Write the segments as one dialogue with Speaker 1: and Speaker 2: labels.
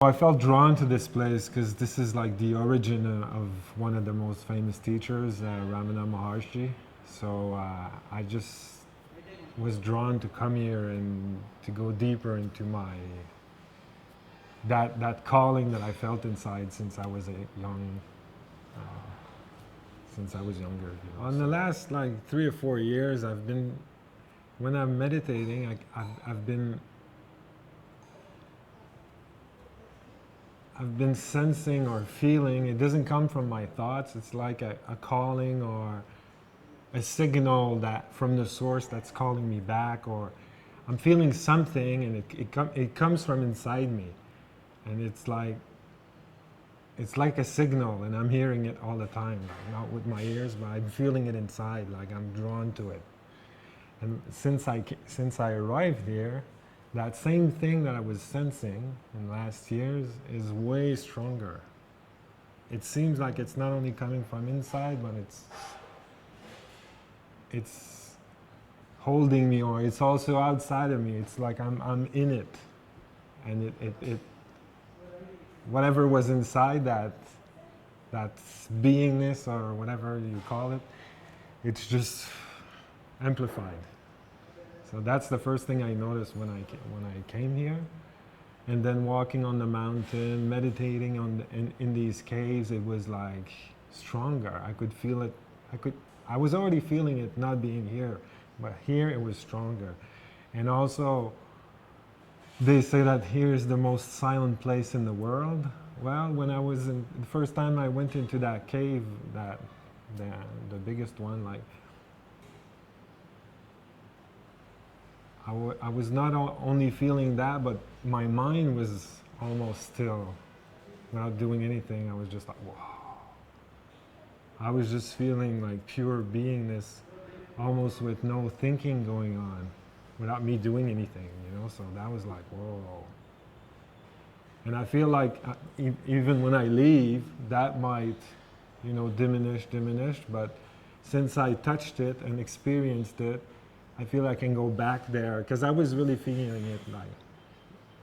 Speaker 1: I felt drawn to this place because this is like the origin of one of the most famous teachers, Ramana Maharshi. So I just was drawn to come here and to go deeper into my that calling that I felt inside since I was a young uh, since I was younger. You know. In the last like 3 or 4 years, I've been when I'm meditating, I've been sensing or feeling. It doesn't come from my thoughts. It's like a calling or a signal that from the source that's calling me back, or I'm feeling something, and it comes from inside me, and it's like a signal, and I'm hearing it all the time, like not with my ears, but I'm feeling it inside, like I'm drawn to it. And since I arrived here, that same thing that I was sensing in last years is way stronger. It seems like it's not only coming from inside, but it's holding me, or it's also outside of me. It's like I'm in it, and it whatever was inside that beingness or whatever you call it, it's just amplified. So that's the first thing I noticed when I came here, and then walking on the mountain, meditating in these caves, it was like stronger. I could feel it. I was already feeling it not being here, but here it was stronger. And also, they say that here is the most silent place in the world. Well, when I was the first time I went into that cave, the biggest one, like I was not only feeling that, but my mind was almost still, without doing anything. I was just like, wow. I was just feeling like pure beingness, almost with no thinking going on, without me doing anything, you know? So that was like, whoa. And I feel like even when I leave, that might, you know, diminish, but since I touched it and experienced it, I feel I can go back there, because I was really feeling it like,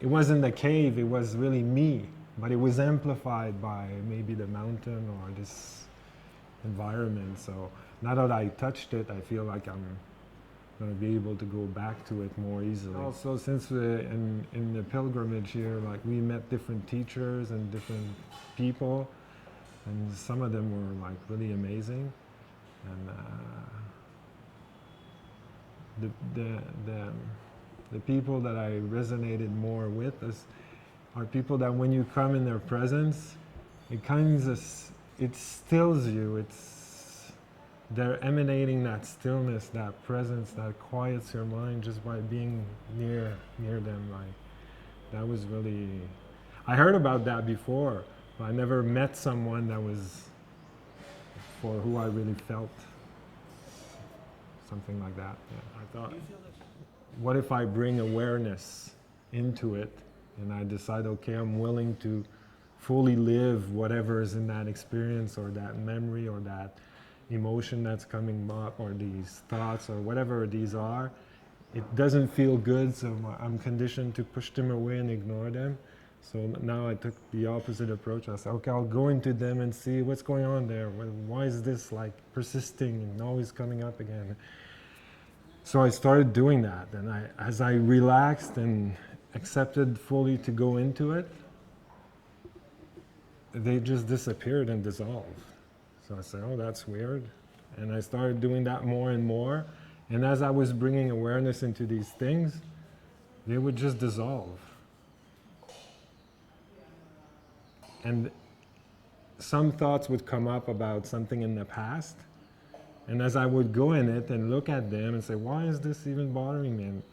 Speaker 1: it wasn't the cave, it was really me, but it was amplified by maybe the mountain or this environment. So now that I touched it, I feel like I'm going to be able to go back to it more easily. Also, since in the pilgrimage here, like we met different teachers and different people, and some of them were like really amazing. And the people that I resonated more with are people that when you come in their presence, it stills you. They're emanating that stillness, that presence, that quiets your mind just by being near them. Like that was really. I heard about that before, but I never met someone that was for who I really felt. Something like that. Yeah. I thought, what if I bring awareness into it, and I decide, okay, I'm willing to fully live whatever is in that experience or that memory or that emotion that's coming up or these thoughts or whatever these are. It doesn't feel good, so I'm conditioned to push them away and ignore them. So now I took the opposite approach. I said, okay, I'll go into them and see what's going on there. Why is this like persisting and always coming up again? So I started doing that, and as I relaxed and accepted fully to go into it, they just disappeared and dissolved. So I said, oh, that's weird. And I started doing that more and more. And as I was bringing awareness into these things, they would just dissolve. And some thoughts would come up about something in the past. And as I would go in it and look at them and say, why is this even bothering me? And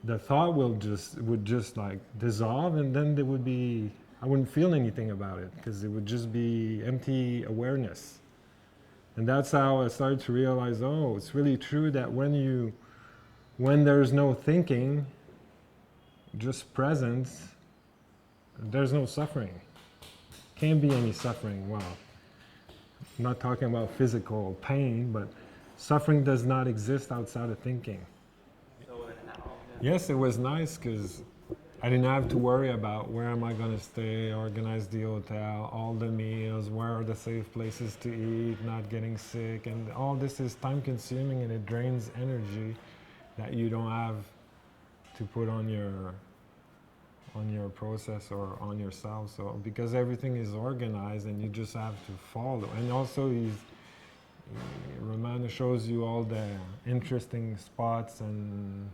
Speaker 1: the thought would just like dissolve, and then there would be, I wouldn't feel anything about it, because it would just be empty awareness. And that's how I started to realize, oh, it's really true that when there's no thinking, just presence, there's no suffering. Can't be any suffering. Wow. I'm not talking about physical pain, but suffering does not exist outside of thinking. Yes, it was nice because I didn't have to worry about where am I going to stay, organize the hotel, all the meals, where are the safe places to eat, not getting sick, and all this is time consuming and it drains energy that you don't have to put on your process or on yourself. So because everything is organized and you just have to follow. And also Romana shows you all the interesting spots, and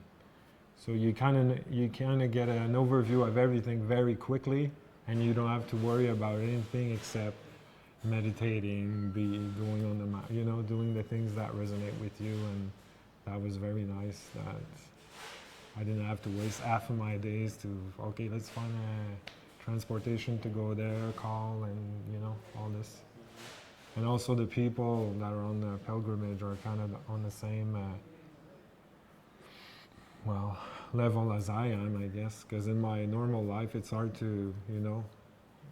Speaker 1: so you kind of get an overview of everything very quickly, and you don't have to worry about anything except meditating, going on the mat, doing the things that resonate with you. And that was very nice that I didn't have to waste half of my days to, okay, let's find a transportation to go there, call, and all this. And also the people that are on the pilgrimage are kind of on the same level as I am, I guess, because in my normal life it's hard to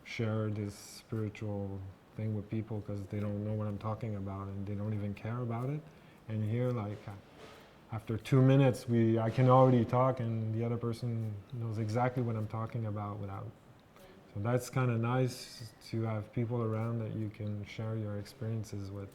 Speaker 1: share this spiritual thing with people because they don't know what I'm talking about and they don't even care about it. And here, like, after 2 minutes I can already talk and the other person knows exactly what I'm talking about without. So that's kind of nice to have people around that you can share your experiences with.